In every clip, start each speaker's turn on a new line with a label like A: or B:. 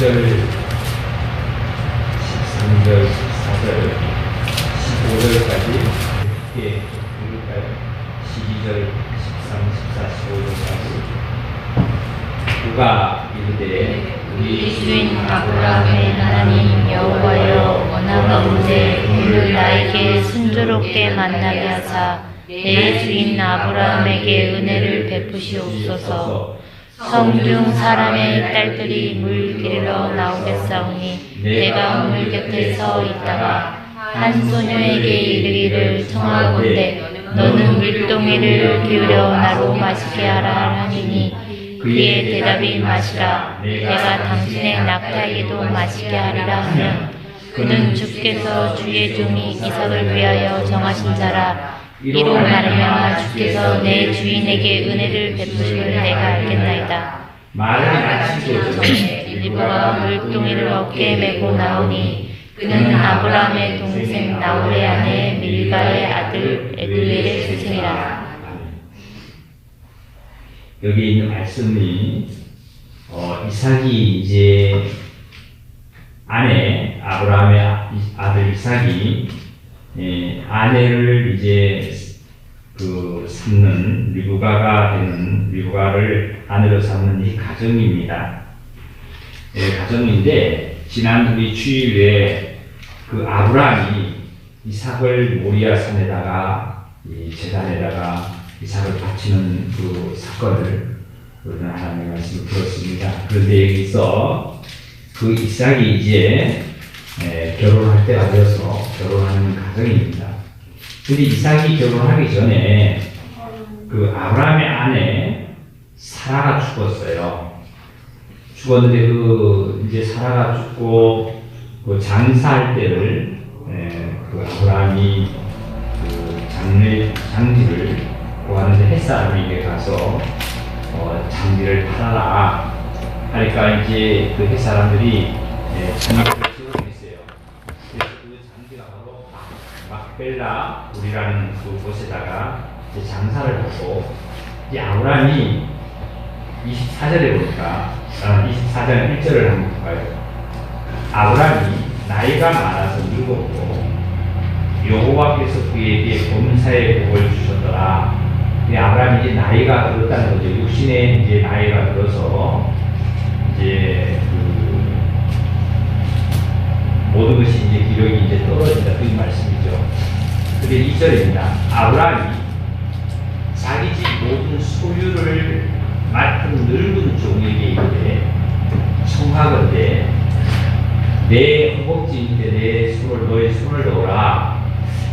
A: 12절, 13절, 14절, 15절까지 이렇게 읽을까요? 12절, 13, 14, 15절까지 누가 이르되
B: 우리 주인 아브라함의 하나님 여호와여, 원하건대 오늘 나에게 순조롭게 만나게 하사 내 주인 아브라함에게 은혜를 베푸시옵소서. 성중 사람의 딸들이 물 길러 나오겠사오니 내가 물 곁에 서 있다가 한 소녀에게 이르기를 청하건대 너는 물동이를 기울여 나로 마시게 하라 하니니 그의 대답이 마시라. 내가 당신의 낙타에게도 마시게 하리라 하면 그는 주께서 주의 종이 이삭을 위하여 정하신 자라. 이로 말하면 주께서 내 주인에게 은혜를 베푸심을 내가 알겠나이다.
A: 말을 마치고 전에
B: 리브가 물동이를 어깨에 메고 나오니 그는 아브라함의 동생 나홀의 아내 밀가의 아들 에두엘의 스승이라.
A: 여기 있는 말씀이 이삭이 이제 아내 아브라함의 아들 이삭이 아내를 이제 삼는 리브가가 되는 리브가를 아내로 삼는 이 가정입니다. 가정인데 지난 우리 주일에 그 아브라함이 이삭을 모리아 산에다가 이 제단에다가 이삭을 바치는 그 사건을 우리는 하나님의 말씀을 들었습니다. 그런데 여기서 그 이삭이 이제 결혼할 때가 되어서 결혼하는 가정입니다. 근데 이삭이 결혼하기 전에 그 아브라함의 아내 사라가 죽었어요. 죽었는데 그 이제 사라가 죽고 그 장사할 때를 그 아브라함이 그 장지를 구하는데 햇사람에게 가서 장지를 팔아라 하니까 이제 그 햇사람들이 장지를 지어냈어요. 그래서 그 장지가 바로 막벨라 우리라는 그 곳에다가 이제 장사를 하고 이제 아브라함이 24절에 보니까 24장 1절을 한번 봐요. 아브라함이 나이가 많아서 늙었고 여호와께서 그에게 범사의 복을 주셨더라. 아브라함이 이제 나이가 들었다는 거죠. 육신의 이제 나이가 들어서 이제 모든 것이 이제 기력이 이제 떨어진다 그 말씀이죠. 근데 2절입니다. 아브라함이 자기 집 모든 소유를 맡은 늙은 종에게 이르되 청하건대 내 허벅지 밑에 너의 손을 넣어라.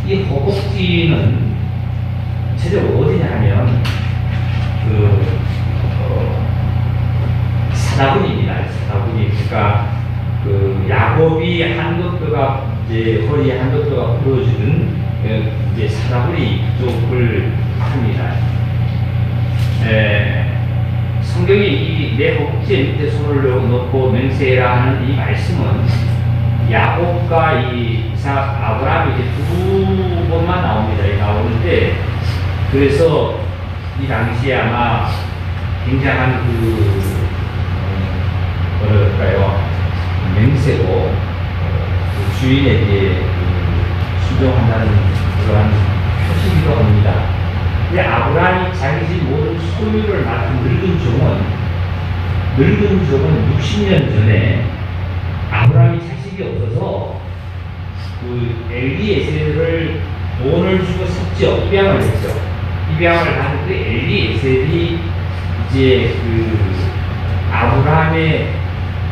A: 이 허벅지는 최대로 어디냐 하면 사다구니입니다. 사다구니. 그러니까 그 야곱이 한도뼈가 이제 허리 한도뼈가 부러지는 이제 사다구니 쪽을 합니다. 성경이 이 내 허벅지 밑에 손을 넣고 맹세해라 하는 이 말씀은 야곱과 이 아브라함이 이제 두 번만 나옵니다. 나오는데 그래서 이 당시에 아마 굉장한 뭐랄까요 맹세고 그 주인에게 순종한다는 그러한 표시기도 합니다. 근데 아브라함이 자기 집 모든 소유를 맡은 늙은 종은 60년 전에 아브라함이 자식이 없어서 그 엘리에셀을 돈을 주고 샀죠. 입양을 했죠. 입양을 한 그 엘리에셀이 이제 아브라함의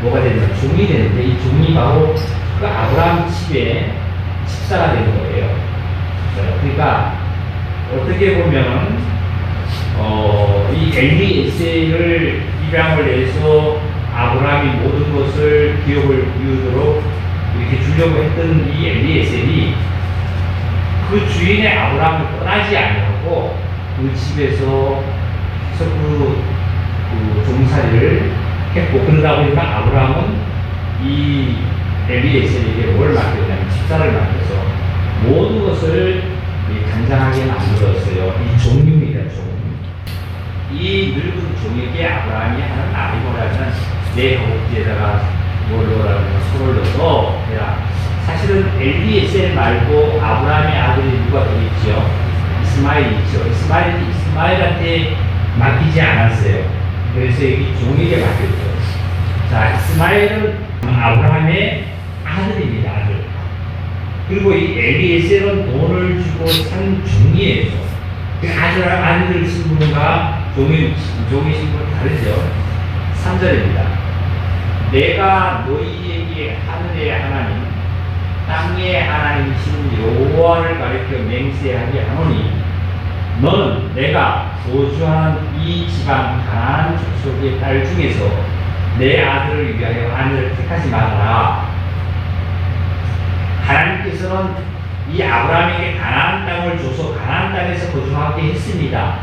A: 뭐가 되냐면 종이 되는데 이 종이 바로 그 아브라함 집에 집사가 되는 거예요. 그러니까 어떻게 보면 이 엘리에셀을 입양을 해서 아브라함이 모든 것을 기업을 이루도록 이렇게 주려고 했던 이 엘리에셀이 그 주인의 아브라함을 떠나지 아니하고 그 집에서 그 종살이를 했고 그러다 보니까 아브라함은 이 엘리에셀에게 뭘 맡겼냐면 집사를 맡겨서 모든 것을 간장하게 만들었어요. 이 종입니다. 이 늙은 종에게 아브라함이 하는 말이 뭐라면 내 허벅지에다가 뭘로라면 소를 넣어서 그냥 사실은 엘리에셀 말고 아브라함의 아들이 누가 더 있죠? 이스마엘이죠. 이스마엘한테 맡기지 않았어요. 그래서 여기 종에게 맡겼죠. 자, 이스마엘은 아브라함의 아들입니다. 아들. 그리고 이 엘리에셀은 돈을 주고 산 종이에요. 그 아들을 신분과 종의 신분은 다르죠. 3절입니다. 내가 너희에게 하늘의 하나님, 땅의 하나님이신 여호와를 가리켜 맹세하게 하노니, 너는 내가 거주하는 이 지방 가나안 족속의 딸 중에서 내 아들을 위하여 아내를 택하지 말아라. 하나님께서는 이 아브라함에게 가나안 땅을 줘서 가나안 땅에서 거주하게 했습니다.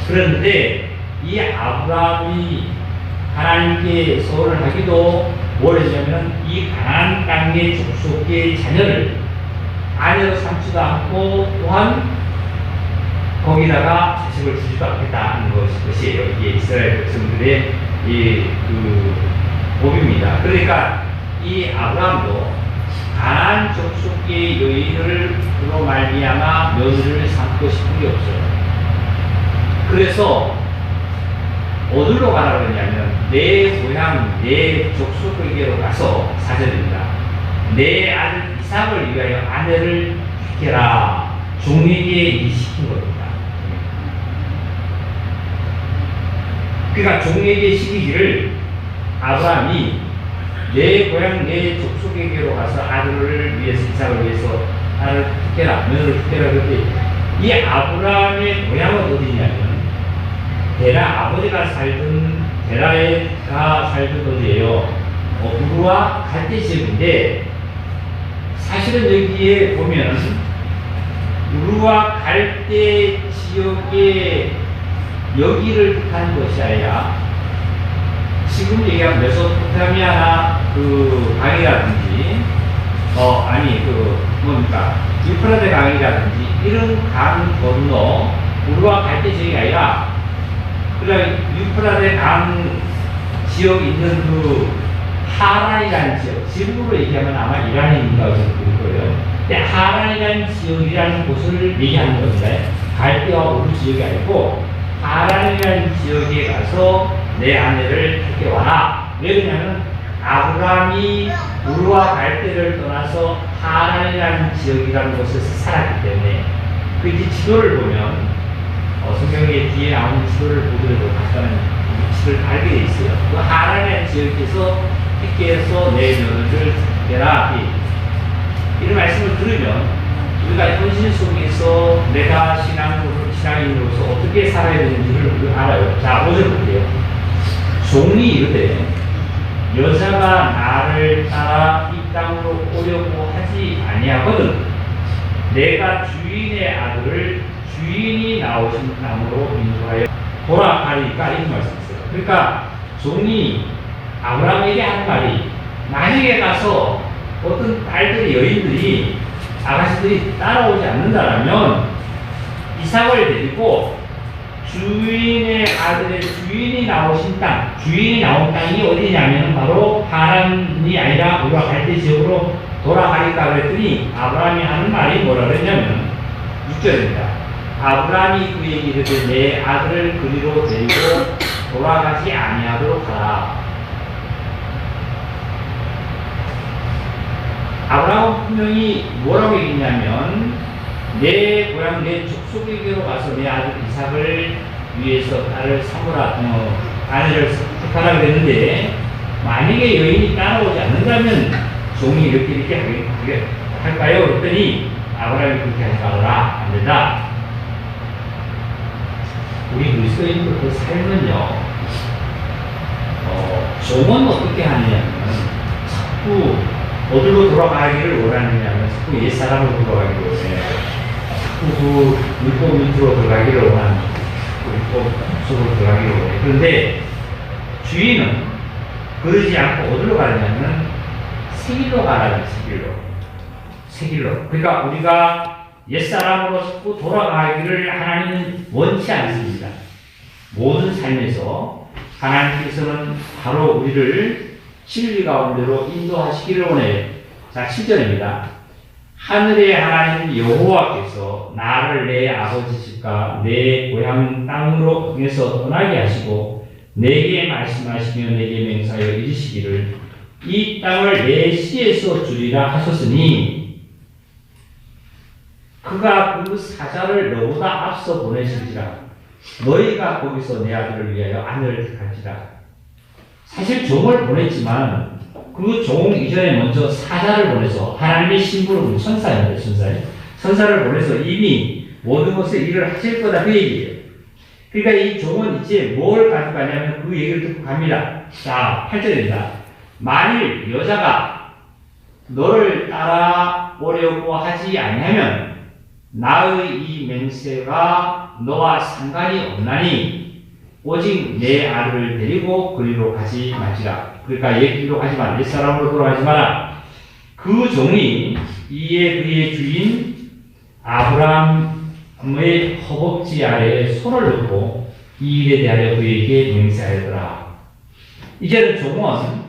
A: 그런데 이 아브라함이 하나님께 서원을 하기도 뭐랬냐면 이 가나안 땅의 족속의 자녀를 아내로 삼지도 않고 또한 거기다가 자식을 주지도 않겠다는 것이에요. 이게 이스라엘 백성들의 그 법입니다. 그러니까 이 아브라함도 가나안 족속의 여인으로 말미암아 며느리를 삼고 싶은 게 없어요. 그래서 어디로 가라 그러냐면 내 고향 내 족속에게로 가서 4절입니다. 내 아들 이삭을 위하여 아내를 택해라. 종에게 이 시킨 겁니다. 그러니까 종에게 시키기를 아브라함이 내 고향 내 족속에게로 가서 아들을 위해서 이삭을 위해서 아들을 택해라. 며느리를 택해라. 그랬더니 이 아브라함의 고향은 어디냐면 데라 아버지가 살던 데라가 살던 어디예요? 우르와 갈대 지역인데 사실은 여기에 보면 우르와 갈대 지역의 여기를 뜻하는 것이 아니라 지금 얘기한 메소포타미아나 그 강이라든지 뭡니까 유프라데 강이라든지 이런 강 건너 우르와 갈대 지역이 아니라 그러니까 유프라데 강 지역 있는 그 하란이라는 지역, 지금으로 얘기하면 아마 이란인가 그럴 거예요. 근데 하란이라는 지역이라는 곳을 얘기하는 겁니다. 갈대와 우르 지역이 아니고 하란이라는 지역에 가서 내 아내를 택해 와라. 왜 그러냐면 아브라함이 우르와 갈대를 떠나서 하란이라는 지역이라는 곳에서 살았기 때문에 그 이제 지도를 보면 성경의 뒤에 나오는 지도를 보더라도 각각은 위치를 알게 돼 있어요. 그 하란이라는 지역에서 택해서 내 며느리를 택해라. 이런 말씀을 들으면 우리가 현실 속에서 내가 신앙인으로서 어떻게 살아야 되는지를 알아요. 자, 5절 볼게요. 종이 이르되 여자가 나를 따라 이 땅으로 오려고 하지 아니하거든 내가 주인의 아들을 주인이 나오신 땅으로 인도하여 돌아가리까 이런 말씀이었어요. 그러니까 종이 아브라함에게 한 말이 만약에 가서 어떤 딸들이 여인들이 아가씨들이 따라오지 않는다라면 이삭을 데리고 주인의 아들의 주인이 나오신 땅, 주인이 나온 땅이 어디냐면 바로 하란이 아니라 우리가 갈대 지역으로 돌아가니까 그랬더니 아브라함이 하는 말이 뭐라 그랬냐면 6절입니다. 아브라함이 그에게 이르되 내 아들을 그리로 데리고 돌아가지 아니하도록 하라. 아브라함은 분명히 뭐라고 얘기했냐면 내 고향 내 족속에게로 가서 내 아들 이삭을 위해서 딸을 삼으라 아내를 택하라 그랬는데 만약에 여인이 따라오지 않는다면 종이 이렇게 할까요? 그랬더니 아브라함이 그렇게 하지 말아라. 안 된다. 우리 그리스도인들 그 삶은요 종은 어떻게 하느냐면 자꾸 어디로 돌아가기를 원하느냐면 자꾸 옛사람으로 돌아가기를 원해요. 자꾸 그 율법 밑으로 들어가기를 원하는 율법 속으로 들어가기를 원해요. 그런데 주인은 그러지 않고 어디로 가느냐면 새길로 가라는 새길로. 그러니까 우리가 옛사람으로 자꾸 돌아가기를 하나님은 원치 않습니다. 모든 삶에서 하나님께서는 바로 우리를 진리 가운데로 인도하시기를 원해. 자, 7절입니다. 하늘의 하나님 여호와께서 나를 내 아버지 집과 내 고향 땅으로 통해서 떠나게 하시고 내게 말씀하시며 내게 맹세하여 이르시기를 이 땅을 내 시에서 주리라 하셨으니 그가 그 사자를 너보다 앞서 보내실지라 너희가 거기서 내 아들을 위하여 아내를 택할지라. 사실 종을 보냈지만 그 종 이전에 먼저 사자를 보내서 하나님의 신부로 천사입니다. 천사를 보내서 이미 모든 것을 일을 하실 거다 그 얘기예요. 그러니까 이 종은 이제 뭘 가지고 가냐면 그 얘기를 듣고 갑니다. 자, 8절입니다. 만일 여자가 너를 따라오려고 하지 아니하면 나의 이 맹세가 너와 상관이 없나니 오직 내 아들을 데리고 그리로 가지 말지라. 그러니까 옛길로 가지 마라. 옛사람으로 돌아가지 마라. 그 종이 이에 그의 주인 아브라함의 허벅지 아래에 손을 넣고 이 일에 대하여 그에게 맹세하였더라. 이제는 종은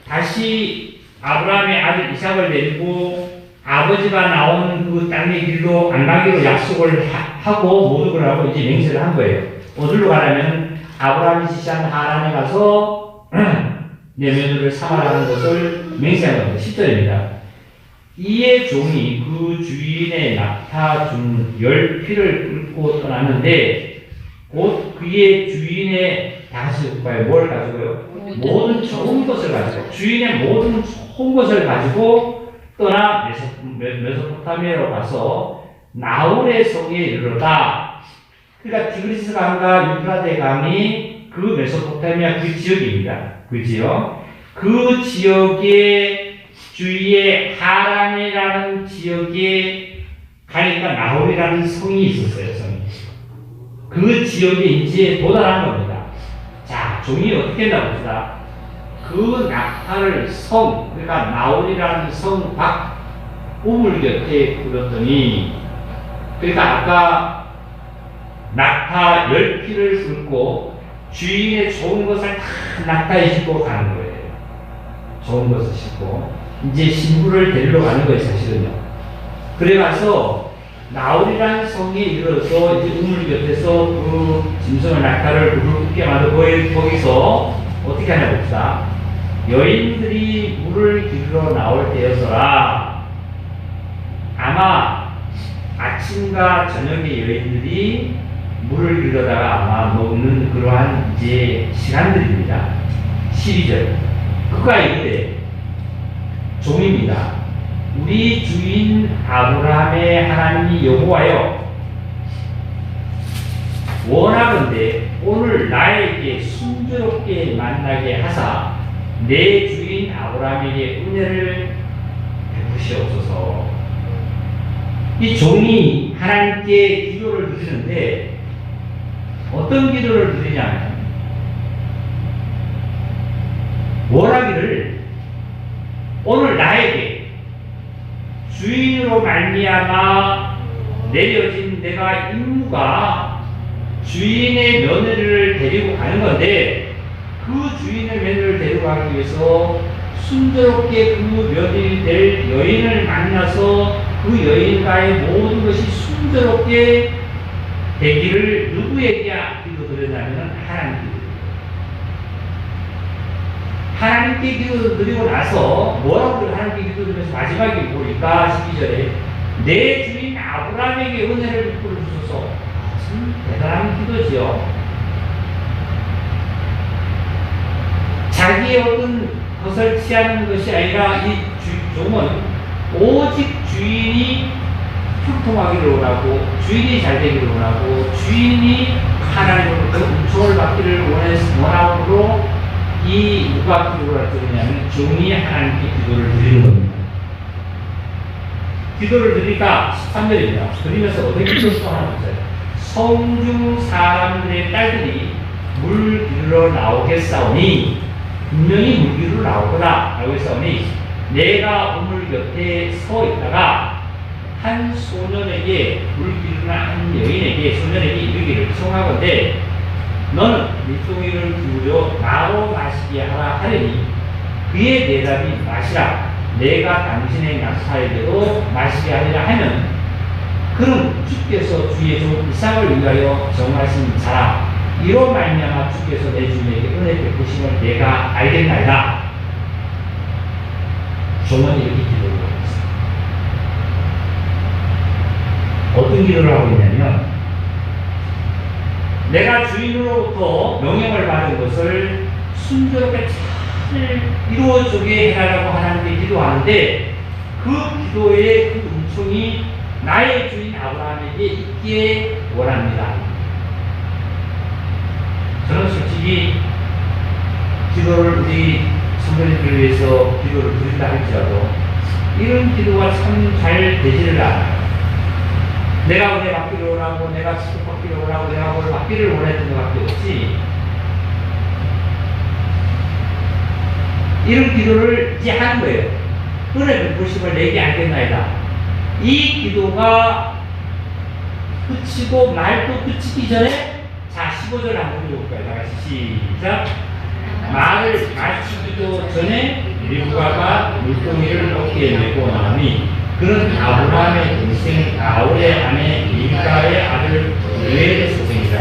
A: 다시 아브라함의 아들 이삭을 데리고 아버지가 나온 그 땅의 길로 안 가기로 약속을 하고 모두 하고 이제 맹세를 한 거예요. 어디로 가냐면 아브라함이 지시한 하란에 가서 내 며느리를 삼아라는 것을 맹세한 겁니다. 10절입니다. 이에 종이 그 주인의 낙타 준 10피를 끌고 떠났는데 곧 그의 주인의 다시 국가에 뭘 가지고요? 모든 좋은 것을 가지고 주인의 모든 좋은 것을 가지고 떠나 메소포타미아로 가서 나홀의 성에 이르렀다. 그러니까 디그리스 강과 유프라테 강이 그 메소포타미아 그 지역입니다. 그 지역. 그 지역의 주위에 하란이라는 지역에 가니까 나홀이라는 성이 있었어요. 성이. 그 지역에 이제 도달한 겁니다. 자, 종이 어떻게 했나 봅시다. 그 낙타를 성, 그러니까 나홀이라는 성 밖 우물 곁에 끌었더니, 그러니까 아까 낙타 10피를 긁고 주인의 좋은 것을 다 낙타에 싣고 가는 거예요. 좋은 것을 싣고 이제 신부를 데리러 가는 거예요, 사실은요. 그래가서 나홀이라는 성에 이르러서 이제 우물 곁에서 그 짐승을 낙타를 물을 붓게 만들고 거기서 어떻게 하냐 봅시다. 여인들이 물을 기르러 나올 때였어라. 아마 아침과 저녁에 여인들이 물을 기르다가 아마 먹는 그러한 이제 시간들입니다. 12절. 그가 이르되 종입니다. 우리 주인 아브라함의 하나님 여호와여, 원하건대 오늘 나에게 순조롭게 만나게 하사 내 주인 아브라함에게 은혜를 베푸시옵소서. 이 종이 하나님께 기도를 드리는데 어떤 기도를 드리냐면 원하기를 오늘 나에게 주인으로 말미암아 내려진 내가 임무가 주인의 며느리를 데리고 가는 건데 그 주인의 며느리를 데리고 가기 위해서 순조롭게 그 며느리 될 여인을 만나서 그 여인과의 모든 것이 순조롭게 되기를 누구에게 기도드렸냐면 하나님께 기도드리고 나서 뭐라고 하나님께 기도드리면서 마지막에 보니까 12절에 내 주인 아브라함에게 은혜를 베풀어 주소서. 참 대단한 기도지요. 자기의 어떤 것을 취하는 것이 아니라 이 종은 오직 주인이 형통하기를 원하고 주인이 잘 되기를 원하고 주인이 하나님으로부터 은총을 받기를 원함으로 이 누가 기도를 드리냐면 종이 하나님께 기도를 드리는 겁니다. 기도를 드리니까 13절입니다. 드리면서 어떻게 기도를 하는 거죠? 성중 사람들의 딸들이 물 기르러 나오겠사오니 분명히 물 기르러 나오거나 나오겠사오니 내가 우물 곁에 서 있다가 한 소년에게 물 기르는 한 여인에게 소년에게 이르기를 청하건대 너는 물동이를 기울여 나로 마시게 하라 하려니 그의 대답이 마시라. 내가 당신의 낙타에게도 마시게 하리라 하면 그는 주께서 주의 종 이삭을 위하여 정하신 자라. 이로 말미암아 주께서 내 주인에게 은혜 베푸심을 내가 알겠나이다. 종은 이렇게 기도를 하고 있습니다. 어떤 기도를 하고 있냐면 내가 주인으로부터 명령을 받은 것을 순조롭게 잘 이루어지게 해달라고 하나님께 기도하는데 그 기도의 그 음성이 나의 주인 아브라함에게 있기에 원합니다. 저는 솔직히 기도를 우리 성도님들을 위해서 기도를 드린다 할지라도 이런 기도가 참 잘 되지를 않아요. 내가 은혜 받기를 원하고 내가 축복 받기를 원하고 내가 뭘 받기를 원했던 것밖에 없지. 이런 기도를 이제 하는 거예요. 은혜 베푸심을 내게 알겠나이다. 이 기도가 그치고 말도 그치기 전에 자 15절 한번 읽어볼까요? 다 같이 시작. 말을 마치기도 전에 리브가가 물동이를 어깨에 메고 나오니 그는 아브라함의 동생 나홀의 아내 밀가의 아들 레의 소생이다.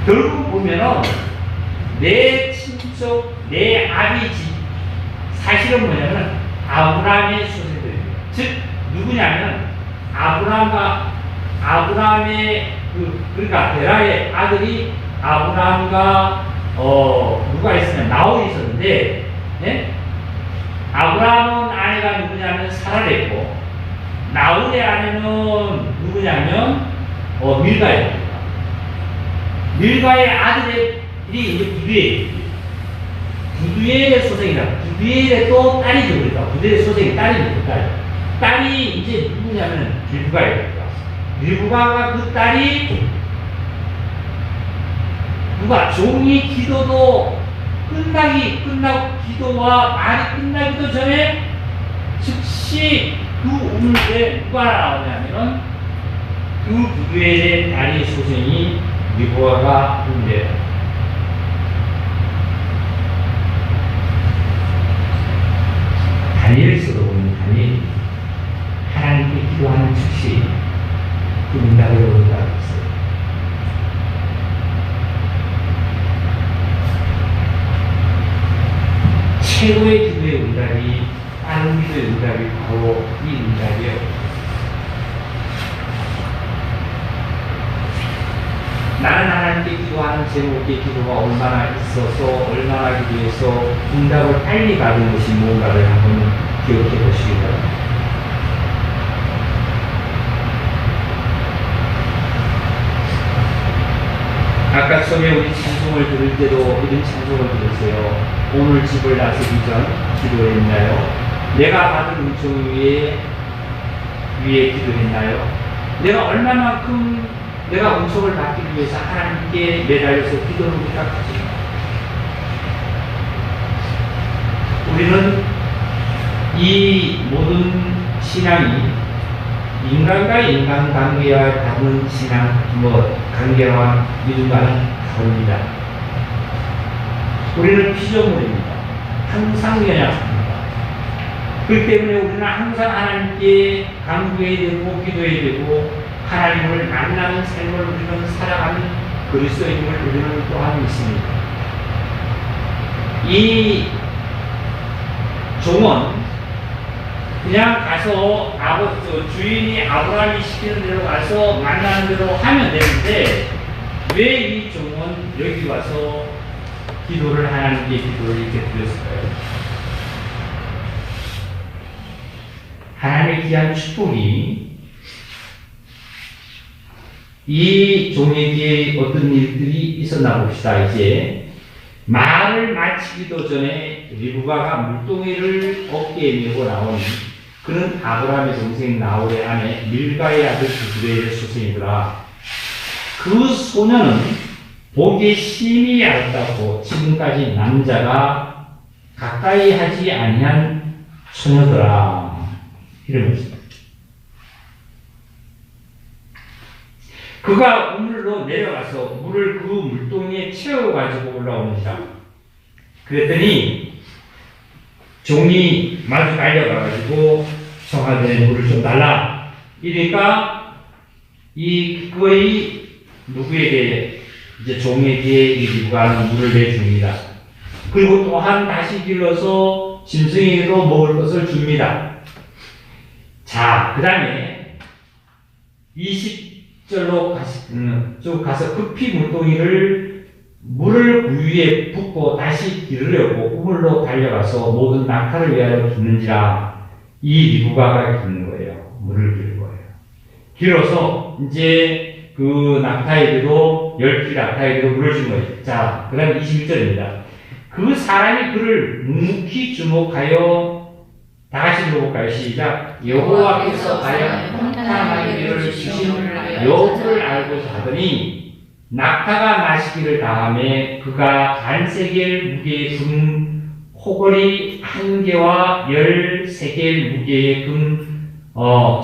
A: 결국 보면은 내 친척, 내 아비집 사실은 뭐냐면 아브라함의 소생들입니다. 즉 누구냐면 아브라함의 그러니까 베라의 아들이 아브라함과 누가 있으면 나홀이 있었는데, 예? 아브라함은 아내가 누구냐면 사라를 했고 나홀의 아내는 누구냐면 밀가입니다. 밀가의 아들이 이제 부두엘의 소생이다. 부두엘의 또 딸이죠. 그러니까 부두엘의 소생이 딸입니다. 딸이 이제 누구냐면 밀가입니다. 밀가가 그 딸이 누가 종이 기도도 끝나고 기도와 말이 끝나기도 전에 즉시 그 우물에 누가 나오냐면 그 부두엘의 딸의 소생이 리브가가 있는데 다니엘서도 보면 다니엘이 하나님께 기도하는 즉시 그 응답을 얻는다고 했어요. 최고의 기도의 응답이 빠른 기도의 응답이 바로 이 응답이에요. 나는 하나님께 기도하는 제목의 기도가 얼마나 있어서 얼마나 기도해서 응답을 빨리 받은 것이 무언가를 한번 기억해 보시기 바랍니다. 아까 처음에 우리 찬송을 들을 때도 이런 찬송을 들었어요. 오늘 집을 나서기 전 기도했나요? 내가 받은 음성 위에 기도했나요? 내가 얼마만큼 내가 음성을 받기 위해서 하나님께 매달려서 기도를 우리가 하지. 우리는 이 모든 신앙이 인간과 인간관계와 다른 신앙, 관계와 믿음과는 다릅니다. 우리는 피조물입니다. 항상 연약합니다. 그렇기 때문에 우리는 항상 하나님께 간구해야 되고 기도해야 되고 하나님을 만나는 삶을 우리는 살아가는 그리스도인을 우리는 또한 믿습니다. 이 종은 그냥 가서 주인이 아브라함이 시키는 대로 가서 만나는 대로 하면 되는데 왜 이 종은 여기 와서 기도를 하나님께 기도를 이렇게 드렸을까요? 하나님의 귀한 축복이 이 종에게 어떤 일들이 있었나 봅시다. 이제 말을 마치기도 전에 리브가가 물동이를 어깨에 메고 나오니 그는 아브라함의 동생 나홀의 아내 밀가의 아들 부두엘의 소생이더라. 그 소녀는 보기에 심히 아름답고 지금까지 남자가 가까이 하지 아니한 소녀더라. 이러면서 그가 우물로 내려가서 물을 그 물동이에 채워가지고 올라오는지라. 그랬더니 종이 마주 달려가가지고 청하대에 물을 좀 달라. 이러니까 그의 누구에게 이제 종에게 이 리브가 물을 내줍니다. 그리고 또한 다시 길러서 짐승에게도 먹을 것을 줍니다. 자, 그 다음에 20절로 쭉 가서 급히 물동이를 물을 그 위에 붓고 다시 기르려고 우물로 달려가서 모든 낙타를 위하여 붓는지라. 이 리브가가 기르는 거예요. 물을 기르는 거예요. 길어서 이제 그 낙타에게도 10匹 낙타에게도 물을 준 거예요. 자, 그 다음 21절입니다. 그 사람이 그를 묵묵히 주목하여 다 같이 읽어볼까요? 시작. 여호와께서 과연 평탄하기를 주신 여부를 알고자 하더니 낙타가 마시기를 다함에 그가 반세겔 무게의 금 코걸이 1개와 13개의 무게의 금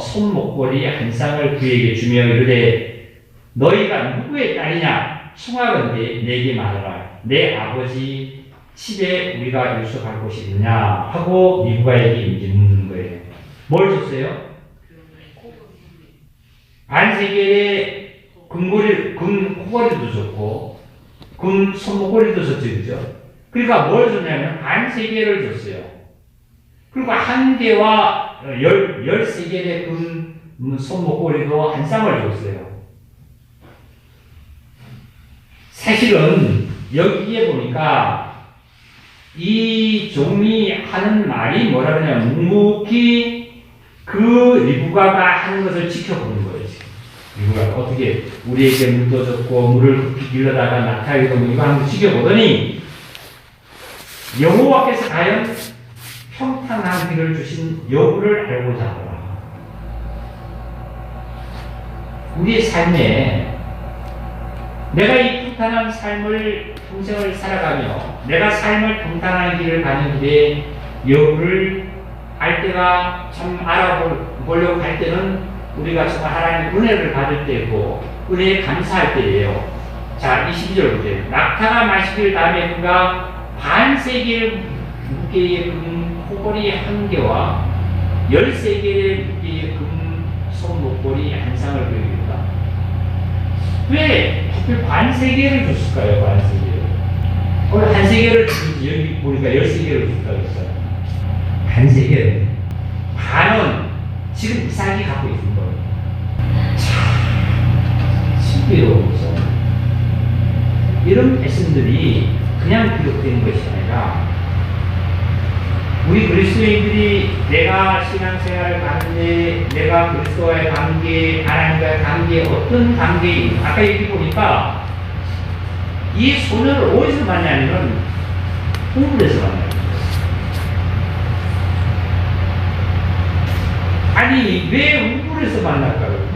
A: 손목걸이 한 쌍을 그에게 주며 이르되 너희가 누구의 딸이냐? 청하건대 내게 말하라. 내 아버지 집에 우리가 유숙할 곳이 있느냐 하고 리브가에게 이제 묻는 거예요. 뭘 줬어요? 반세겔의 금 코걸이도 줬고 금 손목걸이도 줬죠, 그죠? 그러니까 뭘 줬냐면 반세겔을 줬어요. 그리고 1개와 13개의 금 손목걸이도 한 쌍을 줬어요. 사실은 여기에 보니까 이 종이 하는 말이 뭐라 그러냐면 묵묵히 그 리브가가 하는 것을 지켜보는 거예요. 리브가가 어떻게 우리에게 물도 줬고 물을 급히 길러다가 낙타에게도 뭐 이거 하는 거 지켜보더니 여호와께서 과연 평탄한 길을 주신 여부를 알고자 하더라. 우리의 삶에 내가 이 평탄한 삶을 평생을 살아가며 내가 삶을 평탄한 길을 가는 길에 여부를 알 때가 참 알아보려고 할 때는 우리가 정말 하나님의 은혜를 받을 때고 은혜에 감사할 때예요. 자, 22절 보세요. 낙타가 마시기를 다음에 그가 반세겔 무게의 금 코걸이 1개와 13개의 무게의 금 손목걸이 한 쌍을 그립니다. 왜 하필 반세겔을 줬을까요? 반세겔. 오늘 한 세겔을 주지 여기 보니까 13개를 줬다고 했어요. 반세겔. 반은 지금 이삭이 갖고 있는 거예요. 참 신비로워서 이런 말씀들이 그냥 기록되는 것이 아니라 우리 그리스도인들이 내가 신앙생활을 가는데 내가 그리스도와의 관계, 하나님과의 관계, 어떤 관계인지 아까 여기 보니까 이 소녀를 어디서 만나냐면 우물에서 만나요. 아니 왜 우물에서 만날까요?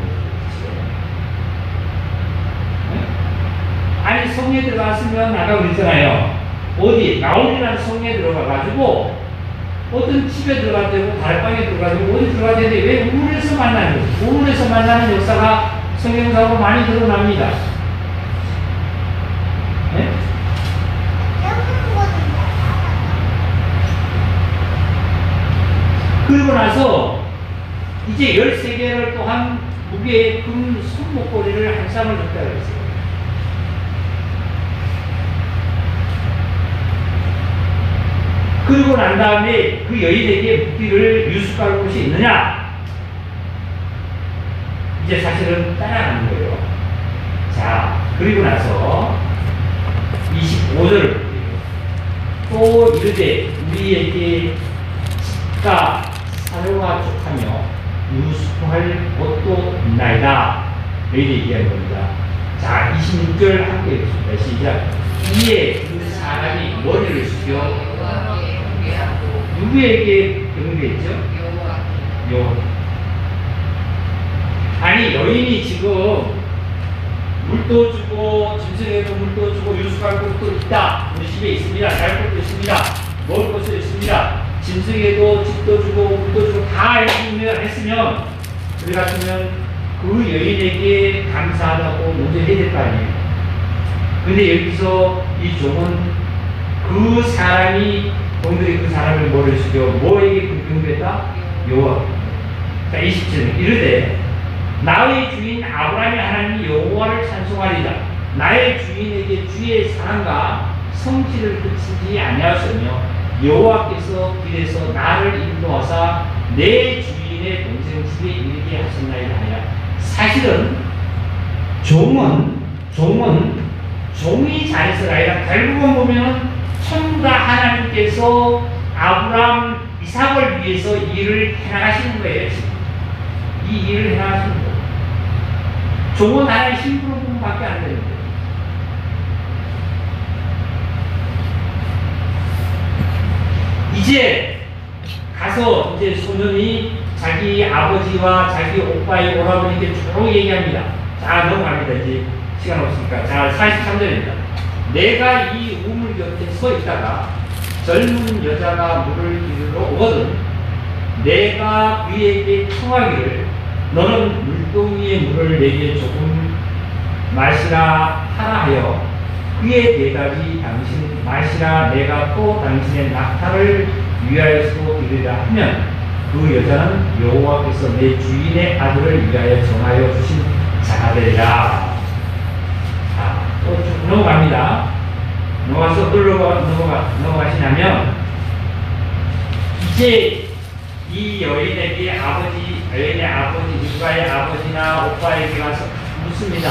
A: 아니 성에 들어갔으면 아까 그랬잖아요. 어디 나홀이라는 성에 들어가가지고 어떤 집에 들어가야 되고 다락방에 들어가야 되고 어디 들어가야 되는데 왜 우물에서 만나는 거예요? 우물에서 만나는 역사가 성경상으로 많이 드러납니다. 네? 그리고 나서 이제 13개를 또한 무게의 금 손목걸이를 한 쌍을 줬다고 했어요. 그리고 난 다음에 그 여인에게 묻기를 유숙할 곳이 있느냐? 이제 사실은 따라가는 거예요. 자, 그리고 나서 25절을 볼게요. 또 이르되 우리에게 집과 사료가 족하며 유숙할 곳도 있나이다. 여기 얘기하는 겁니다. 자, 26절 함께 읽겠습니다. 시작. 이에 그 사람이 머리를 숙여 누구에게 경배했죠? 여호와. 아니 여인이 지금 물도 주고 짐승에도 물도 주고 유숙할 곳도 있다. 우리 집에 있습니다. 잘 곳도 있습니다. 먹을 것도 있습니다. 짐승에도 집도 주고 물도 주고 다 했으면 우리 같으면 그 여인에게 감사하다고 먼저 해야 될 거 아니에요. 근데 여기서 이 종은 그 사람이 종들이 그 사람을 뭐를 시켜 뭐에게 긍정됐다? 여호와. 자 27절 이르되 나의 주인 아브라함의 하나님 여호와를 찬송하리다. 나의 주인에게 주의 사랑과 성질을 그치지 아니하였으며 여호와께서 길에서 나를 인도하사 내 주인의 동생 집에 이르게 하셨나이다 하여. 사실은 종이 잘해서가 아니라 결국은 보면 전부 다 하나님께서 아브라함 이삭을 위해서 일을 해나가시는 거예요. 이 일을 해나가시는 거예요. 종은 하나의 심부름꾼밖에 안 되는 거예요. 이제 가서 이제 소년이 자기 아버지와 자기 오빠의 오라버니께 쭉 얘기합니다. 자, 넘어갑니다. 이제 시간 없으니까. 자, 43절입니다. 내가 이 우물 곁에 서 있다가 젊은 여자가 물을 이르러 오거든 내가 그에게 청하기를 너는 물동이의 물을 내게 조금 마시라 하라 하여 그의 대답이 당신 마시라 내가 또 당신의 낙타를 위하여서 이르라 하면 그 여자는 여호와께서 내 주인의 아들을 위하여 정하여 주신 자가 되리라. 자, 또 쭉 넘어갑니다. 넘어가서 넘어가시냐면 이제 이 여인의 아버지 리브가의 아버지나 오빠에게 가서 묻습니다.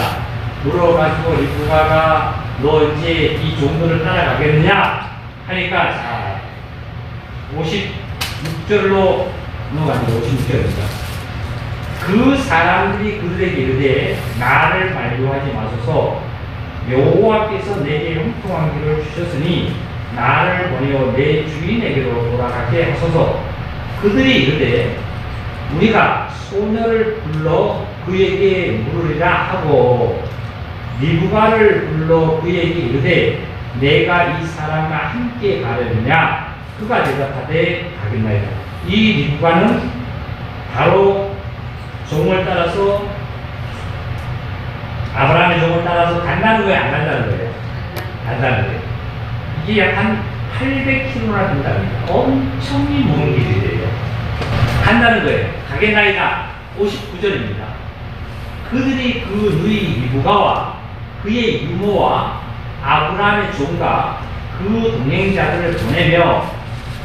A: 물어가지고 리브가가 너 이제 이 종들을 따라가겠느냐 하니까 자 56절로 넘어갑니다. 56절입니다. 그 사람들이 그들에게 이르되 나를 만류하지 마소서 여호와께서 내게 형통한 길을 주셨으니 나를 보내어 내 주인에게로 돌아가게 하소서. 그들이 이르되 우리가 소녀를 불러 그에게 물으리라 하고 리브가를 불러 그에게 이르되 내가 이 사람과 함께 가려느냐. 그가 대답하되 가겠나이다. 이 리브가는 바로 종을 따라서 아브라함의 종을 따라서 간다는 거예요? 안 간다는 거예요? 간다는 거예요. 이게 약 한 800km나 된답니다. 엄청히 먼 길이래요. 간다는 거예요. 가겠나이다. 59절입니다. 그들이 그 누이 리브가와 그의 이모와 아브라함의 종과 그 동행자들을 보내며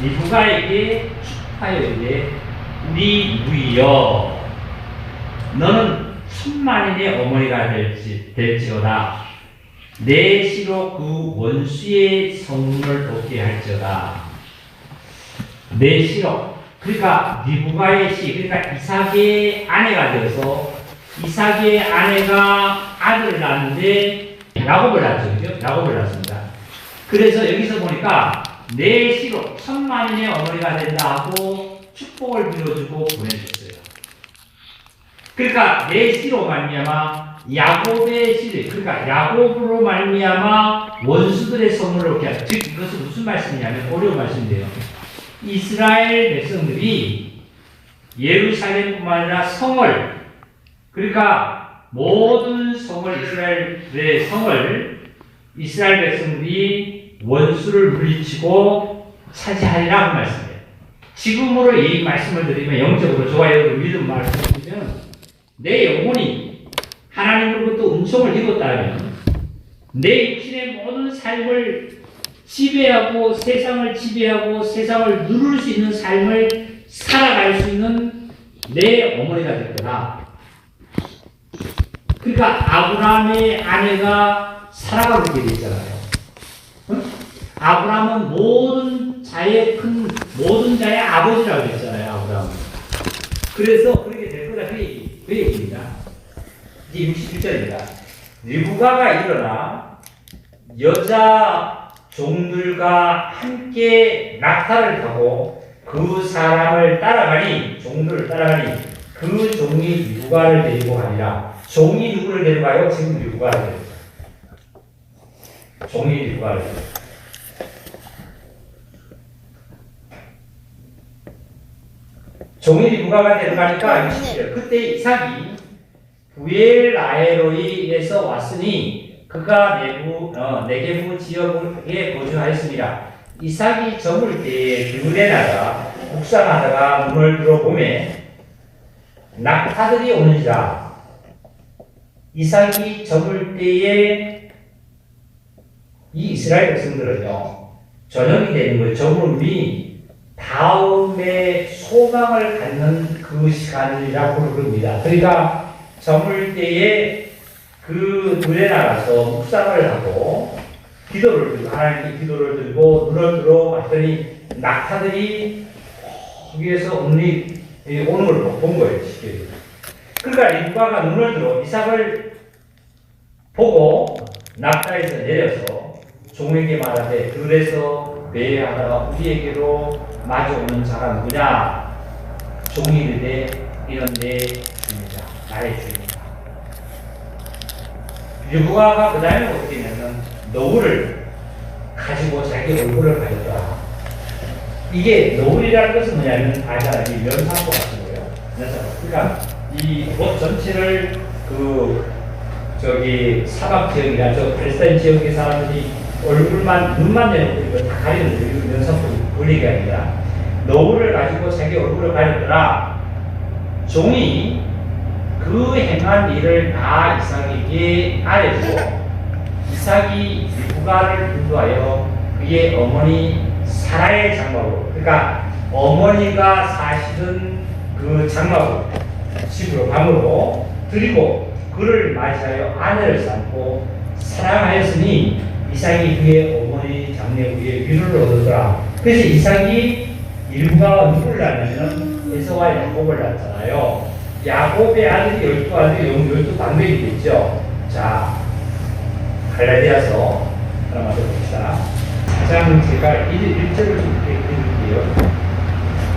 A: 리브가에게 축하여 이르되 우리 누이여 너는 천만인의 어머니가 될지어다. 내 시로 그 원수의 성문을 돕게 할지어다. 내 시로 그러니까 리브가의 시 그러니까 이삭의 아내가 되어서 이삭의 아내가 아들을 낳았는데 야곱을 낳았죠. 그죠? 야곱을 낳았습니다. 그래서 여기서 보니까 내 시로 천만인의 어머니가 된다 하고 축복을 빌어주고 보내줬어요. 그러니까 내 시로 말미암아 야곱의 시 그러니까 야곱으로 말미암아 원수들의 성을 얻게 하죠. 즉 이것은 무슨 말씀이냐면 어려운 말씀인데요. 이스라엘 백성들이 예루살렘뿐만 아니라 성을 그러니까 모든 성을 이스라엘의 성을 이스라엘 백성들이 원수를 물리치고 차지하리라 그 말씀이에요. 지금으로 이 말씀을 드리면 영적으로 좋아요 믿음 말씀을 드리면 내 영혼이 하나님으로부터 은총을 입었다면 내 육신의 모든 삶을 지배하고 세상을 지배하고 세상을 누를 수 있는 삶을 살아갈 수 있는 내 어머니가 될 거다. 그러니까 아브라함의 아내가 사라가 그렇게 되잖아요. 응? 아브라함은 모든 자의 아버지라고 했잖아요. 아브라함은. 그래서 그렇게 될 거다. 그 얘기입니다. 이제 61절입니다. 리브가가 일어나 여자 종들과 함께 낙타를 타고 그 사람을 따라가니 종들을 따라가니 그 종이 리브가를 데리고 가니라. 종이 누구를 데려가요? 지금 리브가를 데려가요. 종이 리브가를 데려가요. 종이 리브가가 데려가니까 60절 그때 이삭이 부엘라헤로이에서 왔으니 그가 네게부 지역에 거주하였습니다. 이삭이 저물 때에 들고내다가 묵상하다가 눈을 들어보매 낙타들이 오는지라. 이삭이 저물 때에 이 이스라엘 백성들은요, 저녁이 되는 거예요. 저물음이 다음에 소망을 갖는 그 시간이라고 부릅니다. 그러니까 저물 때에 그 들에 나가서 묵상을 하고 기도를 들고, 하나님께 기도를 들고 눈을 들어 봤더니 낙타들이 거기에서 오는 걸 본 거예요. 쉽게. 그러니까 리브가가 눈을 들어 이삭을 보고 낙타에서 내려서 종에게 말하되 들에서 매하다가 우리에게로 마주오는 자가 누구냐? 종이 이르되 이는 내 주인이다. 나의 주인이다. 리브가가 그 다음에 어떻게 했냐면 노을을 가지고 자기 얼굴을 가졌다. 이게 노을이라는 것은 뭐냐면 아시잖아요. 이 면상포 같은 거예요. 면상포. 그러니까 이 옷 전체를 사막 지역이나 저 팔스타인 지역의 사람들이 얼굴만 눈만 내놓고 이거 다 가리는 거예요. 면상포 올리게 아니라 노을을 가지고 자기 얼굴을 가렸더라. 종이 그 행한 일을 다 이삭에게 알려주고 이삭이 리브가를 인도하여 그의 어머니 사라의 장막으로, 그러니까 어머니가 사실은 그 장막으로 집으로 방으로 드리고 그를 맞이하여 아내를 삼고 사랑하였으니 이삭이 그의 어머니 장래 위에 위로를 얻었더라. 그래서 이삭이 리브가가 누구를 낳냐면 에서와 야곱을 낳았잖아요. 야곱의 아들이 12아들이 12방백이 됐죠. 자, 갈라디아서 하나만 더 봅시다. 가장 제가 1절을 좀 읽을게요.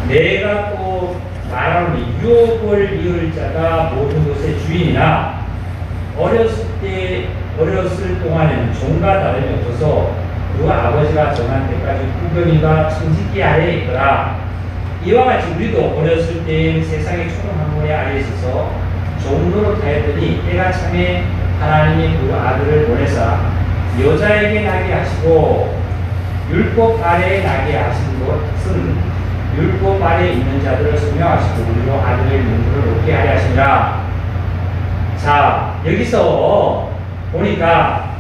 A: 내가 또 말하노니 유업을 이을 자가 모든 것의 주인이나 어렸을 동안에는 종과 다름이 없어서 그 아버지가 정한 때까지 후견이가 청지기 아래에 있더라. 이와 같이 우리도 어렸을 때엔 세상의 초롱한모에 아래 있어서 좋은 노릇하였더니 때가 참에 하나님이 그 아들을 보내사 여자에게 나게 하시고 율법 아래에 나게 하신 것은 율법 아래에 있는 자들을 소명하시고 우리로 아들의 명분을 얻게 하려 하시니라. 자, 여기서 보니까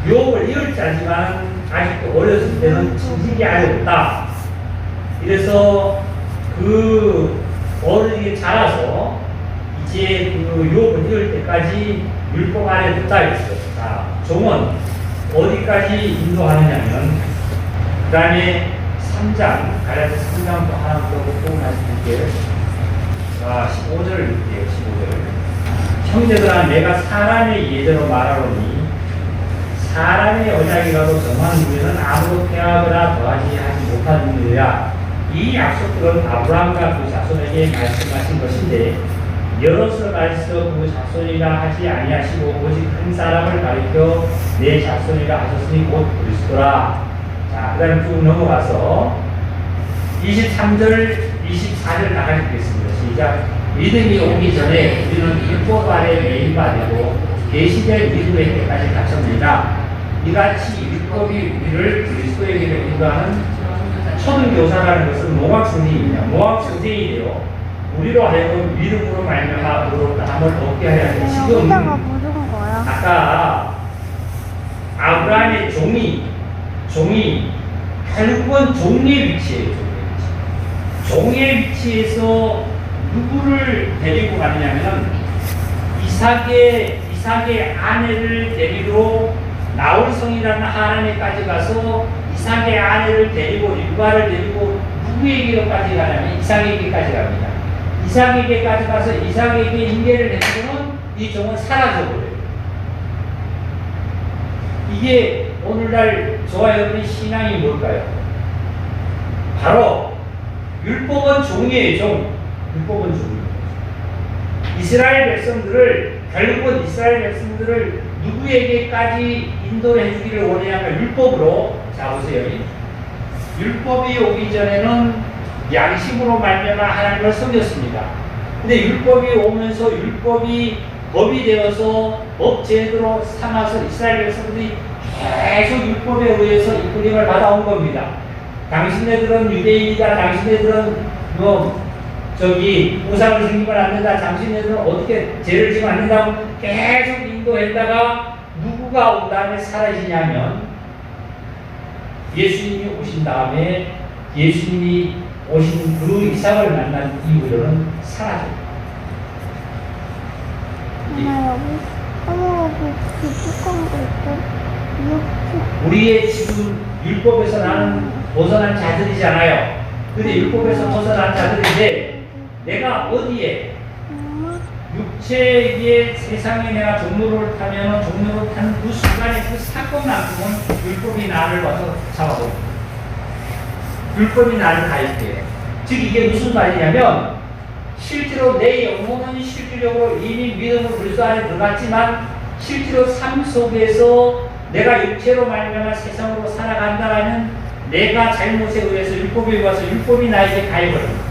A: 유업을 이을 자지만 아직도 어렸을 때는 청지기 아래 없다. 이래서 그 어른이 자라서 이제 그 유업을 이을 때까지 율법 아래 붙다 있어요. 자, 종은 어디까지 인도하느냐면 그 다음에 3장, 갈라디아 3장도 하나 더 보고 말씀드릴게요. 자, 15절을 읽을게요. 15절. 형제들아, 내가 사람의 예대로 말하노니 사람의 언약이라도 정한 후에는 아무도 폐하거나 더하지 하지 못하는 일이라. 이 약속들은 아브라함과 그 자손에게 말씀하신 것인데 여럿을 가르쳐 그 자손이라 하지 아니하시고 오직 한 사람을 가리켜 내 자손이라 하셨으니 곧 그리스도라. 자, 그 다음에 쭉 넘어가서 23절, 24절 나가시겠습니다. 시작. 믿음이 오기 전에 우리는 율법 아래 매인바 되고 계시될 믿음의 때까지 갇혔느니라. 이같이 율법이 우리를 그리스도에게로 인도하는 초등교사라는 것은 모학성제입니다. 모학성제이래요. 우리로 하여금 믿음으로 말미암아 의롭다함을 얻게 하려 하는 지금 아까 아브라함의 종이 결국은 종의 위치예요. 종의 위치에서 누구를 데리고 가느냐면 이삭의 아내를 데리러 나홀성이라는 하나님까지 가서 이삭의 아내를 데리고 리브가를 데리고 누구에게로까지 가냐면 이삭에게까지 갑니다. 이삭에게까지 가서 이삭에게 인계를 해주면 이 종은 사라져버려요. 이게 오늘날 저와 여러분의 신앙이 뭘까요? 바로 율법은 종이에요. 종. 율법은 종이에요. 결국은 이스라엘 백성들을 누구에게까지 인도를 해주기를 원하냐면 율법으로. 자, 보세요. 율법이 오기 전에는 양심으로 말미암아 하나님을 섬겼습니다. 근데 율법이 오면서 율법이 법이 되어서 법 제도로 삼아서 이스라엘 백성들이 계속 율법에 의해서 이끌림을 받아온 겁니다. 당신네들은 유대인이다. 당신네들은 우상을 섬기면 안 된다. 당신네들은 어떻게 죄를 지면 안 된다고 계속 인도했다가 누구가 온 다음에 사라지냐면 예수님이 오신 다음에 예수님이 오신 그 이삭을 만난 이후로는 사라져요. 우리의 지금 율법에서 나는 벗어난 자들이잖아요. 근데 율법에서 벗어난 자들인데 내가 어디에 육체의 세상에 내가 종로를 타면 종로를 탄 그 순간에 그 사건만큼은 율법이 나를 와서 잡아버립니다. 율법이 나를 가입해요. 즉 이게 무슨 말이냐면 실제로 내 영혼은 실질적으로 이미 믿음으로 그리스도 안에 들어갔지만 실제로 삶 속에서 내가 육체로 말미암아 세상으로 살아간다라는 내가 잘못에 의해서 율법에 와서 율법이 나에게 가입을 합니다.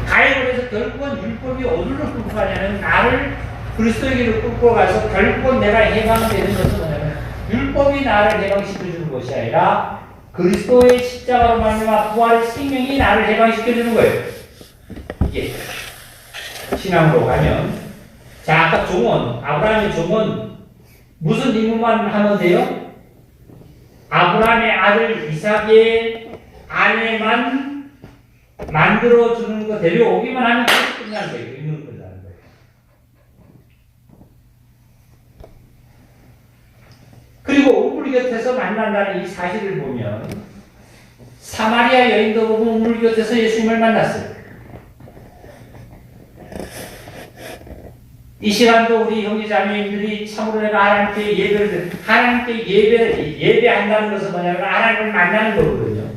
A: 가입을 해서 결국은 율법이 어디로 끌고 가냐면 나를 그리스도에게로 끌고 가서 결국은 내가 해방되는 것은 뭐냐면 율법이 나를 해방시켜주는 것이 아니라 그리스도의 십자가로 말미암아 부활의 생명이 나를 해방시켜주는 거예요. 이게 신앙으로 가면 자 아까 종은 아브라함의 종은 무슨 임무만 하면 돼요? 아브라함의 아들 이삭의 아내만 만들어주는 거 데려오기만 하면 끝나는 거예요. 있는 끝나는 거예요. 그리고 우물 곁에서 만난다는 이 사실을 보면 사마리아 여인도 보면 우물 곁에서 예수님을 만났어요. 이 시간도 우리 형제자매님들이 참으로 내가 하나님께 예배한다는 것은 뭐냐면 하나님을 만나는 거거든요.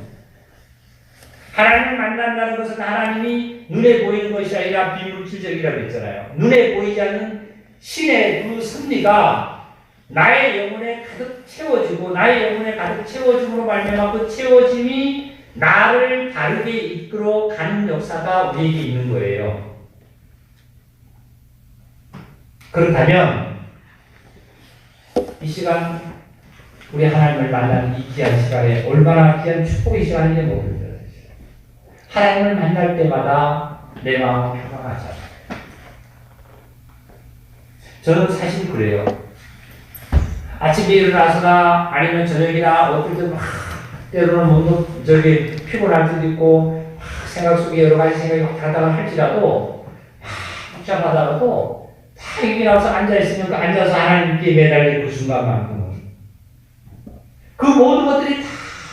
A: 하나님을 만난다는 것은 하나님이 눈에 보이는 것이 아니라 비물질적이라고 했잖아요. 눈에 보이지 않는 신의 그 섭리가 나의 영혼에 가득 채워지고 나의 영혼에 가득 채워짐으로 말미암아 그 채워짐이 나를 다르게 이끌어 가는 역사가 우리에게 있는 거예요. 그렇다면 이 시간 우리 하나님을 만나는 이 귀한 시간에 얼마나 귀한 축복의 시간인지 모릅니다. 하나님을 만날 때마다 내 마음은 평안하잖아요. 저는 사실 그래요. 아침에 일어나서나 아니면 저녁이나 어떨 때 막 때로는 피곤할 때도 있고 생각 속에 여러 가지 생각이 막 하다가 할지라도 복잡하다가도 다 여기 나와서 앉아있으면 그 앉아서 하나님께 매달릴 그 순간만큼은 그 모든 것들이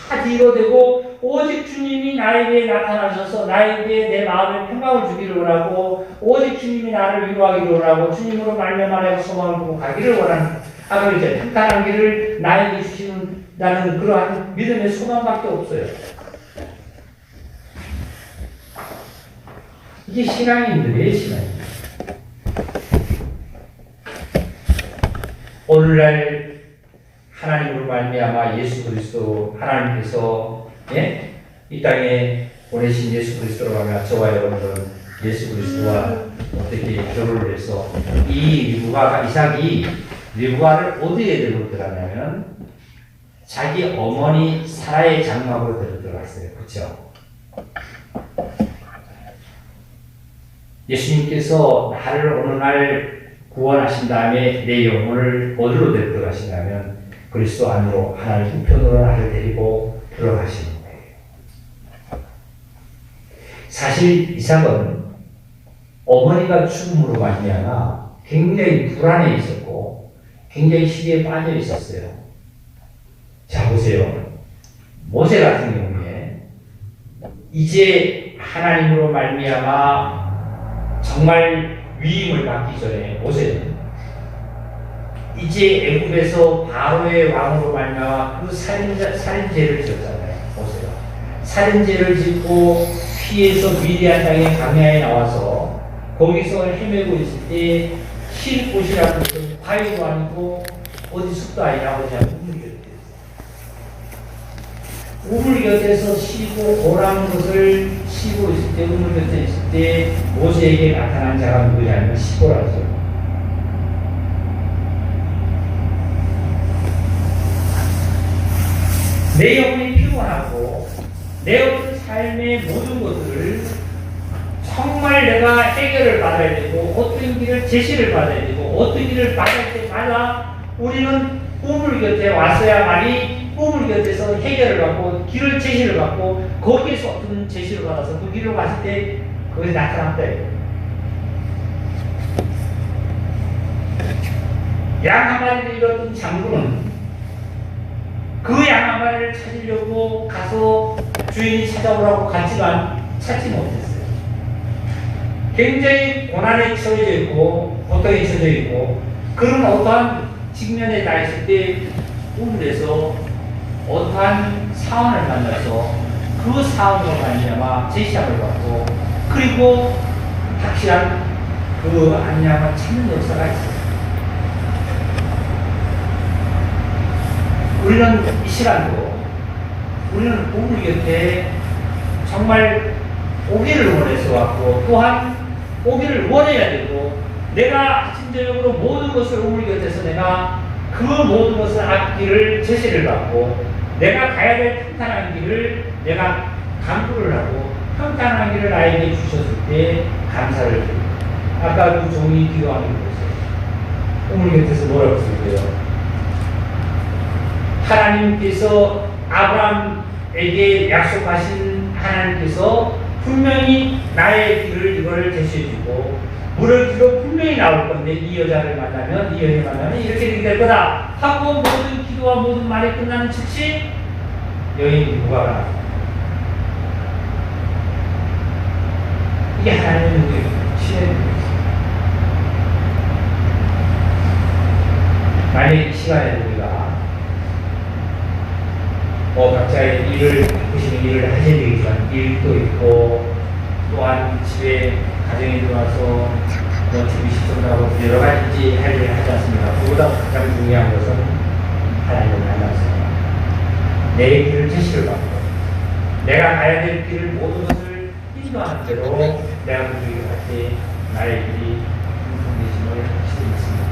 A: 다 뒤로되고 오직 주님이 나에게 나타나셔서 나에게 내 마음에 평강을 주기를 원하고 오직 주님이 나를 위로하기를 원하고 주님으로 말미암아 내가 소망을 두고 가기를 원하는 아까 이제 평탄한 길을 나에게 주시는다는 그러한 믿음의 소망밖에 없어요. 이게 신앙인데 왜 신앙입니까? 오늘날 하나님으로 말미암아 예수 그리스도 하나님께서 이 땅에 보내신 예수 그리스도로 말미암아 저와 여러분들은 예수 그리스도와 어떻게 결혼을 해서 이 이삭이 리브가를 어디에 데리고 들어가냐면 자기 어머니 사라의 장막으로 데리고 들어갔어요. 그렇죠? 예수님께서 나를 어느 날 구원하신 다음에 내 영혼을 어디로 데리고 들어가시냐면 그리스도 안으로 하나님 우편으로 나를 데리고 들어가시는 거예요. 사실 이삭은 어머니가 죽음으로 말미암아 굉장히 불안해 있었고 굉장히 시기에 빠져 있었어요. 자 보세요. 모세 같은 경우에 이제 하나님으로 말미암아 정말 위임을 받기 전에 모세는 이제 애굽에서 바로의 왕으로 말미암아 그 살인죄를 지었잖아요. 모세가 살인죄를 짓고 피해서 미디안 땅의 광야에 나와서 거기서 헤매고 있을 때 쉴 곳이라고 바위도 아니고 어디 숲도 아니라 그냥 우물 곁에서 쉬고 오라는 것을 쉬고 있을 때 우물 곁에 있을 때 모세에게 나타난 자가 누구냐면 시보라죠. 내 영혼이 피곤하고 내 어떤 삶의 모든 것들을 정말 내가 해결을 받아야 되고 어떤 길을 제시를 받아야 되고 어떤 길을 받을 때마다 우리는 우물 곁에 왔어야만이 우물 곁에서 해결을 받고 길을 제시를 받고 거기에서 어떤 제시를 받아서 그 길을 갔을 때 그것이 나타났다. 양 한 마리를 잃었던 장군은 그 양 한 마리를 찾으려고 가서 주인이 찾아오라고 갔지만 찾지 못했어요. 굉장히 고난에 처해져 있고 고통에 처해져 있고 그런 어떠한 직면에 나 있을 때 우물에서 어떠한 사원을 만나서 그 사원으로 말미암아 제시함을 받고 그리고 확실한 그 안녕을 찾는 역사가 있어요. 우리는 이 시간도 우리는 우물 곁에 정말 오기를 원해서 왔고 또한 오기를 원해야 되고 내가 아침 저녁으로 모든 것을 우물 곁에서 내가 그 모든 것을 앞길을 제시를 받고 내가 가야 될 평탄한 길을 내가 강구를 하고 평탄한 길을 나에게 주셨을 때 감사를 드리고 아까 그 종이 기도하는 것을 우물 곁에서 뭐라고 쓸게요? 하나님께서 아브라함에게 약속하신 하나님께서 분명히 나의 길을 이걸 제시해주고 물을 길어 분명히 나올 건데 이 여자를 만나면 이 여인을 만나면 이렇게 되게 될 거다 하고 모든 기도와 모든 말이 끝나는 즉시 여인이 무화가 나옵니다. 이게 하나님의 능력입니다. 신의 능력입니다. 만약 이 시간에 우리가 각자의 일을 바꾸시는 일을 하셔야 되겠지만 일도 있고 또한 집에 가정에 들어와서 TV 시청도 하고 여러 가지 할 일을 하지 않습니까? 그보다 가장 중요한 것은 하나님을 만났습니다. 내 길을 제시를 받고 내가 가야 될 길을 모든 것을 인도하는 대로 내가 그들에게 갈 때 나의 길이 풍성해짐을 믿습니다.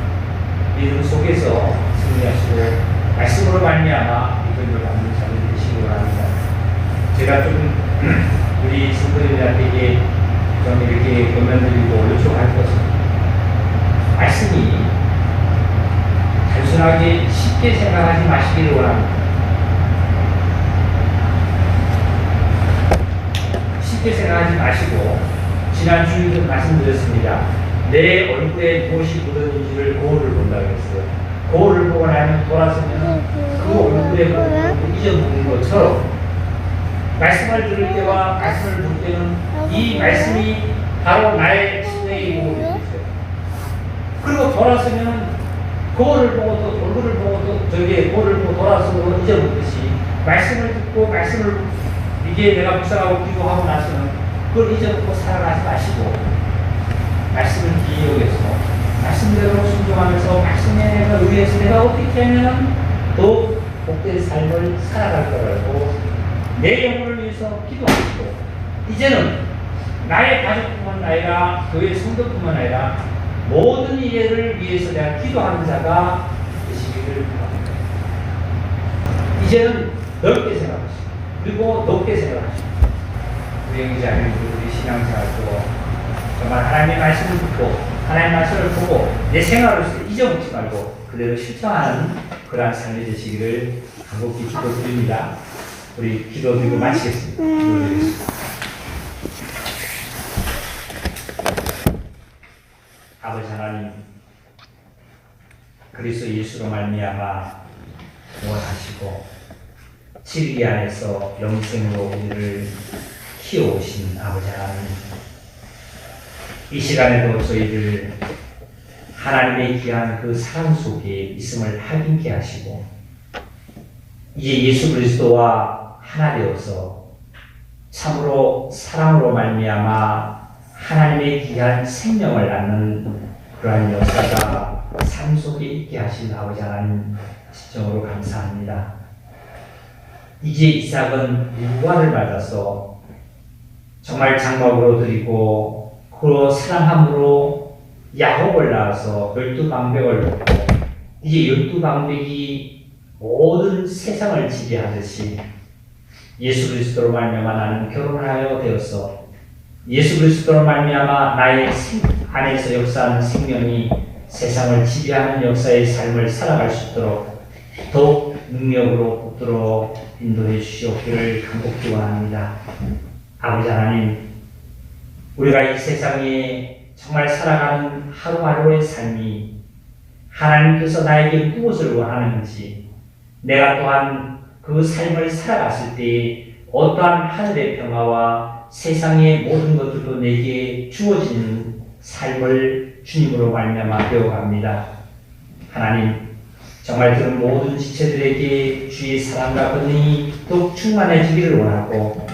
A: 믿음 속에서 승리하시고 말씀으로 말미암아 믿음을 받는 자들이 되시기 바랍니다. 제가 좀 우리 성도님들에게 좀 이렇게 권면드리고 요청할 것은 말씀이 단순하게 쉽게 생각하지 마시기를 원합니다. 쉽게 생각하지 마시고 지난 주일도 말씀드렸습니다. 내 얼굴에 무엇이 묻었는지를 거울을 본다고 했어요. 거울을 보고 나면 돌아서면 그 얼굴에 묻은 잊어먹는 것처럼 말씀을 들을 때와 말씀을 볼 때는 이 말씀이 바로 나의 심령의 거울이 있어요. 그리고 돌아서면 거울을 보고 또 얼굴을 보고 또 저기에 거울을 보고 돌아서고 잊어먹듯이 말씀을 듣고 말씀을 이게 내가 묵상하고 기도하고 나서는 그걸 잊어먹고 살아가지 마시고 말씀을 기억해서 말씀대로 순종하면서 말씀에 내가 의해서 내가 어떻게 하면 더 복된 삶을 살아갈 거라고 내 영혼을 위해서 기도하시고 이제는 나의 가족뿐만 아니라 교회 성도뿐만 아니라 모든 일을 위해서 내가 기도하는 자가 되시기를 바랍니다. 이제는 넓게 생각하시고 그리고 높게 생각하시고 우리 형제자매 우리 신앙생활도 정말 하나님의 말씀을 듣고 하나님의 말씀을 보고 내 생활을 잊어먹지 말고 그대로 실천하는 그러한 삶이 되시기를 간곡히 기도드립니다. 우리 기도드리고 마치겠습니다. 기도드리겠습니다. 아버지 하나님, 그리스도 예수로 말미암아 구원하시고 7일 안에서 영생으로 우리를 키워오신 아버지 하나님, 이 시간에도 저희들 하나님의 귀한 그 사랑 속에 있음을 확인케 하시고 이제 예수 그리스도와 하나 되어서 참으로 사랑으로 말미암아 하나님의 귀한 생명을 낳는 그러한 역사가 삶 속에 있게 하신 아버지 하나님 진정으로 감사합니다. 이제 이삭은 유아를 맞아서 정말 장막으로 드리고 그 사랑함으로 야곱을 낳아서 12방백을 놓고 이제 12방백이
C: 모든 세상을 지배하듯이 예수 그리스도로 말미암아 나는 결혼하여 되었어. 예수 그리스도로 말미암아 나의 안에서 역사하는 생명이 세상을 지배하는 역사의 삶을 살아갈 수 있도록 더욱 능력으로 붙들어 인도해 주시옵기를 간곡히 원합니다. 아버지 하나님, 우리가 이 세상에 정말 살아가는 하루하루의 삶이 하나님께서 나에게 무엇을 원하는지, 내가 또한 그 삶을 살아갔을 때 어떠한 하늘의 평화와 세상의 모든 것들도 내게 주어지는 삶을 주님으로 말미암아 배워갑니다. 하나님, 정말 그런 모든 지체들에게 주의 사랑과 권능이 더욱 충만해지기를 원하고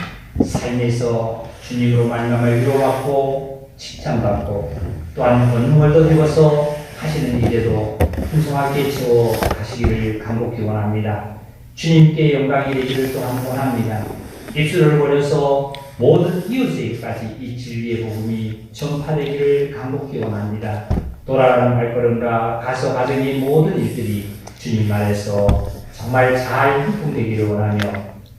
C: 삶에서 주님으로 말미암아 위로받고 칭찬받고 또한 권능을 더입어서 하시는 일에도 풍성하게 채워 가시기를 간곡히 원합니다. 주님께 영광이 되기를 또한 원합니다. 입술을 벌여서 모든 이웃에게까지 이 진리의 복음이 전파되기를 간곡히 원합니다. 돌아가는 발걸음과 가서 가정의 모든 일들이 주님 안에서 정말 잘 형통되기를 원하며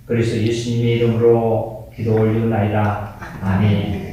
C: 그래서 예수님의 이름으로 기도 올리옵나이다. 아멘.